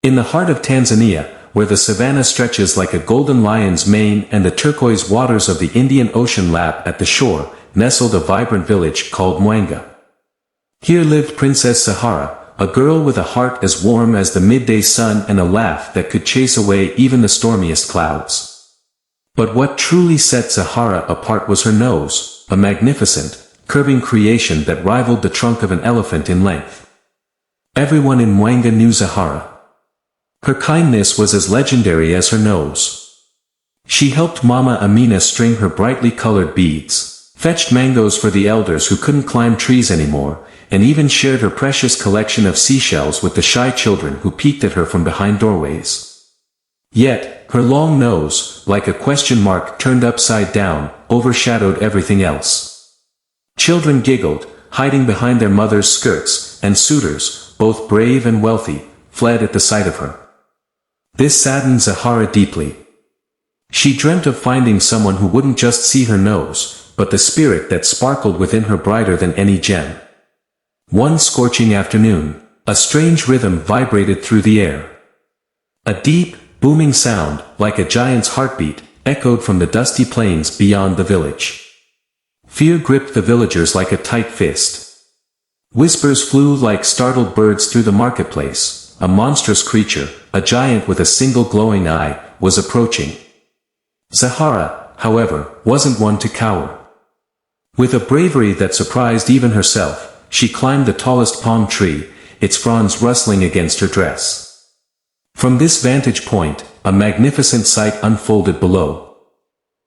In the heart of Tanzania, where the savanna stretches like a golden lion's mane and the turquoise waters of the Indian Ocean lap at the shore, nestled a vibrant village called Mwanga. Here lived Princess Zahara, a girl with a heart as warm as the midday sun and a laugh that could chase away even the stormiest clouds. But what truly set Zahara apart was her nose, a magnificent, curving creation that rivaled the trunk of an elephant in length. Everyone in Mwanga knew Zahara. Her kindness was as legendary as her nose. She helped Mama Amina string her brightly colored beads, fetched mangoes for the elders who couldn't climb trees anymore, and even shared her precious collection of seashells with the shy children who peeked at her from behind doorways. Yet, her long nose, like a question mark turned upside down, overshadowed everything else. Children giggled, hiding behind their mothers' skirts, and suitors, both brave and wealthy, fled at the sight of her. This saddened Zahara deeply. She dreamt of finding someone who wouldn't just see her nose, but the spirit that sparkled within her brighter than any gem. One scorching afternoon, a strange rhythm vibrated through the air. A deep, booming sound, like a giant's heartbeat, echoed from the dusty plains beyond the village. Fear gripped the villagers like a tight fist. Whispers flew like startled birds through the marketplace. A monstrous creature, a giant with a single glowing eye, was approaching. Zahara, however, wasn't one to cower. With a bravery that surprised even herself, she climbed the tallest palm tree, its fronds rustling against her dress. From this vantage point, a magnificent sight unfolded below.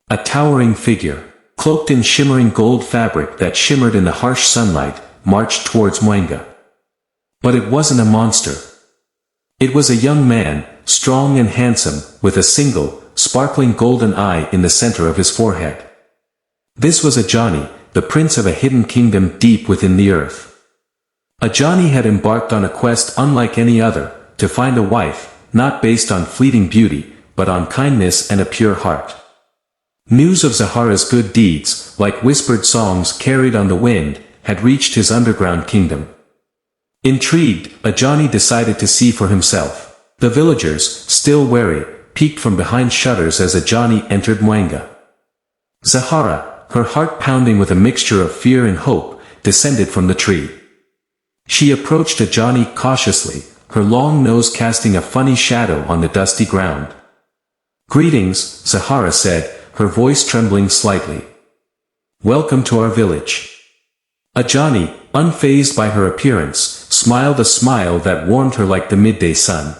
A towering figure, cloaked in shimmering gold fabric that shimmered in the harsh sunlight, marched towards Mwanga. But it wasn't a monster. It was a young man, strong and handsome, with a single, sparkling golden eye in the center of his forehead. This was Aani, the prince of a hidden kingdom deep within the earth. Aani had embarked on a quest unlike any other, to find a wife, not based on fleeting beauty, but on kindness and a pure heart. News of Zahara's good deeds, like whispered songs carried on the wind, had reached his underground kingdom. Intrigued, Aani decided to see for himself. The villagers, still wary, peeked from behind shutters as Aani entered Mwanga. Zahara, her heart pounding with a mixture of fear and hope, descended from the tree. She approached Aani cautiously, her long nose casting a funny shadow on the dusty ground. "Greetings," Zahara said, her voice trembling slightly. "Welcome to our village." Aani, unfazed by her appearance, smiled a smile that warmed her like the midday sun.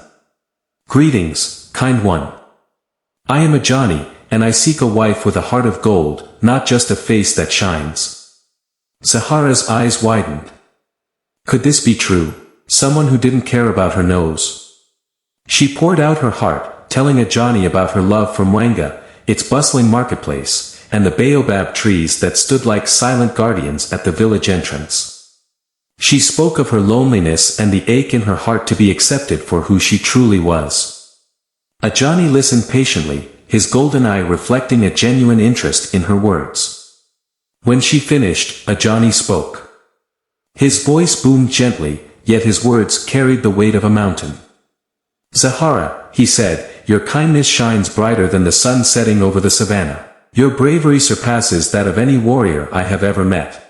"Greetings, kind one. I am Aani, and I seek a wife with a heart of gold, not just a face that shines." Zahara's eyes widened. Could this be true? Someone who didn't care about her nose. She poured out her heart, telling Aani about her love for Mwanga, its bustling marketplace, and the baobab trees that stood like silent guardians at the village entrance. She spoke of her loneliness and the ache in her heart to be accepted for who she truly was. Aani listened patiently, his golden eye reflecting a genuine interest in her words. When she finished, Aani spoke. His voice boomed gently, yet his words carried the weight of a mountain. "Zahara," he said, "your kindness shines brighter than the sun setting over the savanna. Your bravery surpasses that of any warrior I have ever met.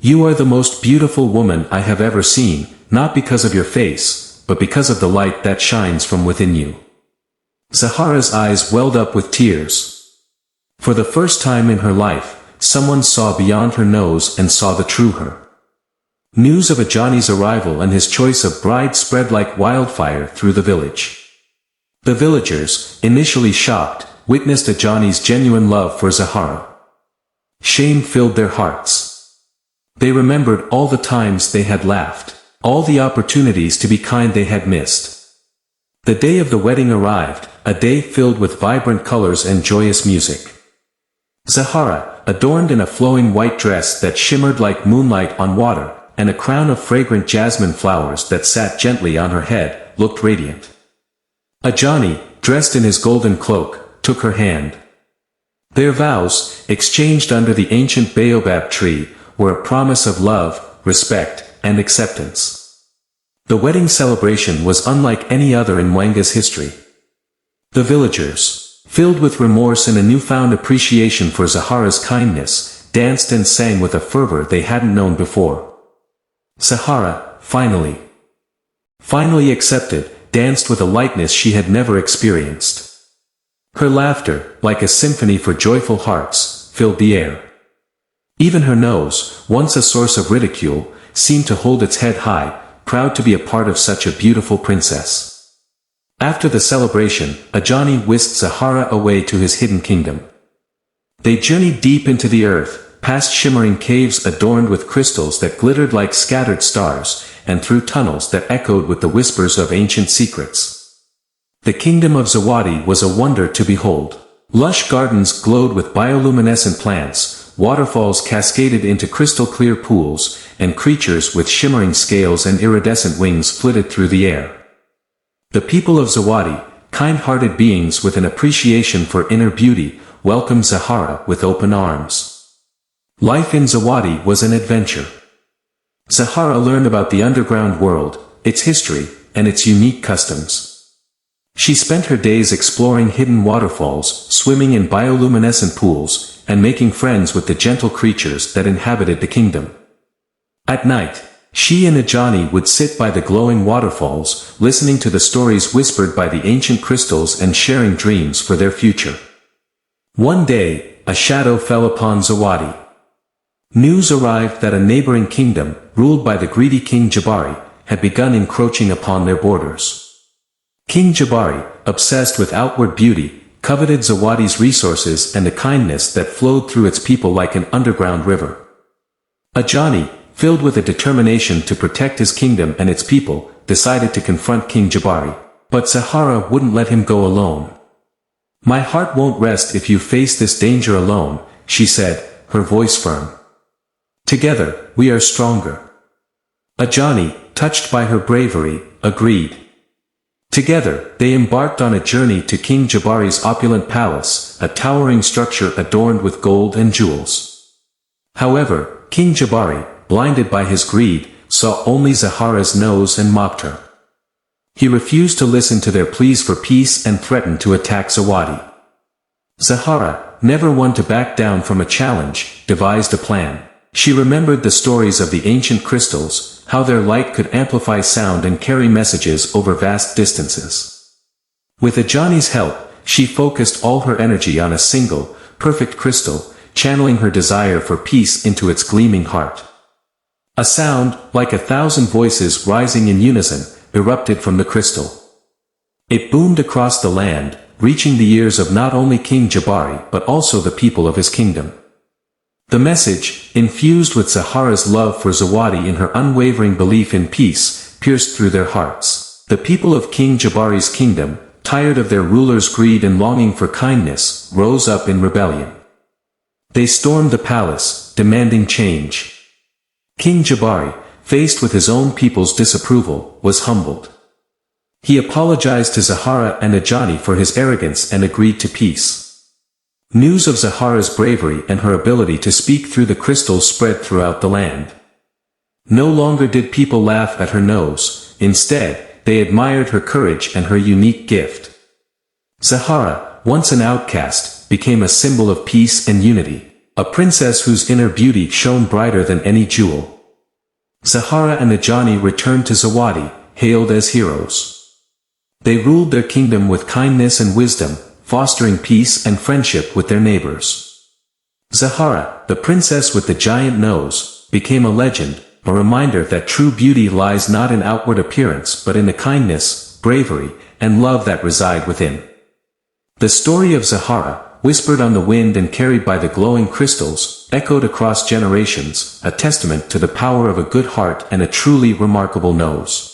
You are the most beautiful woman I have ever seen, not because of your face, but because of the light that shines from within you." Zahara's eyes welled up with tears. For the first time in her life, someone saw beyond her nose and saw the true her. News of Aani's arrival and his choice of bride spread like wildfire through the village. The villagers, initially shocked, witnessed Aani's genuine love for Zahara. Shame filled their hearts. They remembered all the times they had laughed, all the opportunities to be kind they had missed. The day of the wedding arrived, a day filled with vibrant colors and joyous music. Zahara, adorned in a flowing white dress that shimmered like moonlight on water, and a crown of fragrant jasmine flowers that sat gently on her head, looked radiant. Aani, dressed in his golden cloak, took her hand. Their vows, exchanged under the ancient baobab tree, were a promise of love, respect, and acceptance. The wedding celebration was unlike any other in Mwanga's history. The villagers, filled with remorse and a newfound appreciation for Zahara's kindness, danced and sang with a fervor they hadn't known before. Zahara, finally accepted, danced with a lightness she had never experienced. Her laughter, like a symphony for joyful hearts, filled the air. Even her nose, once a source of ridicule, seemed to hold its head high, proud to be a part of such a beautiful princess. After the celebration, Aani whisked Zahara away to his hidden kingdom. They journeyed deep into the earth, past shimmering caves adorned with crystals that glittered like scattered stars, and through tunnels that echoed with the whispers of ancient secrets. The kingdom of Zawadi was a wonder to behold. Lush gardens glowed with bioluminescent plants, waterfalls cascaded into crystal-clear pools, and creatures with shimmering scales and iridescent wings flitted through the air. The people of Zawadi, kind-hearted beings with an appreciation for inner beauty, welcomed Zahara with open arms. Life in Zawadi was an adventure. Zahara learned about the underground world, its history, and its unique customs. She spent her days exploring hidden waterfalls, swimming in bioluminescent pools, and making friends with the gentle creatures that inhabited the kingdom. At night, she and Aani would sit by the glowing waterfalls, listening to the stories whispered by the ancient crystals and sharing dreams for their future. One day, a shadow fell upon Zawadi. News arrived that a neighboring kingdom, ruled by the greedy King Jabari, had begun encroaching upon their borders. King Jabari, obsessed with outward beauty, coveted Zawadi's resources and the kindness that flowed through its people like an underground river. Aani, filled with a determination to protect his kingdom and its people, decided to confront King Jabari. But Zahara wouldn't let him go alone. "My heart won't rest if you face this danger alone," she said, her voice firm. "Together, we are stronger." Aani, touched by her bravery, agreed. Together, they embarked on a journey to King Jabari's opulent palace, a towering structure adorned with gold and jewels. However, King Jabari, blinded by his greed, saw only Zahara's nose and mocked her. He refused to listen to their pleas for peace and threatened to attack Zawadi. Zahara, never one to back down from a challenge, devised a plan. She remembered the stories of the ancient crystals, how their light could amplify sound and carry messages over vast distances. With Aani's help, she focused all her energy on a single, perfect crystal, channeling her desire for peace into its gleaming heart. A sound, like 1,000 voices rising in unison, erupted from the crystal. It boomed across the land, reaching the ears of not only King Jabari but also the people of his kingdom. The message, infused with Zahara's love for Zawadi and her unwavering belief in peace, pierced through their hearts. The people of King Jabari's kingdom, tired of their ruler's greed and longing for kindness, rose up in rebellion. They stormed the palace, demanding change. King Jabari, faced with his own people's disapproval, was humbled. He apologized to Zahara and Aani for his arrogance and agreed to peace. News of Zahara's bravery and her ability to speak through the crystals spread throughout the land. No longer did people laugh at her nose, instead, they admired her courage and her unique gift. Zahara, once an outcast, became a symbol of peace and unity. A princess whose inner beauty shone brighter than any jewel. Zahara and Aani returned to Zawadi, hailed as heroes. They ruled their kingdom with kindness and wisdom, fostering peace and friendship with their neighbors. Zahara, the princess with the giant nose, became a legend, a reminder that true beauty lies not in outward appearance but in the kindness, bravery, and love that reside within. The story of Zahara, whispered on the wind and carried by the glowing crystals, echoed across generations, a testament to the power of a good heart and a truly remarkable nose.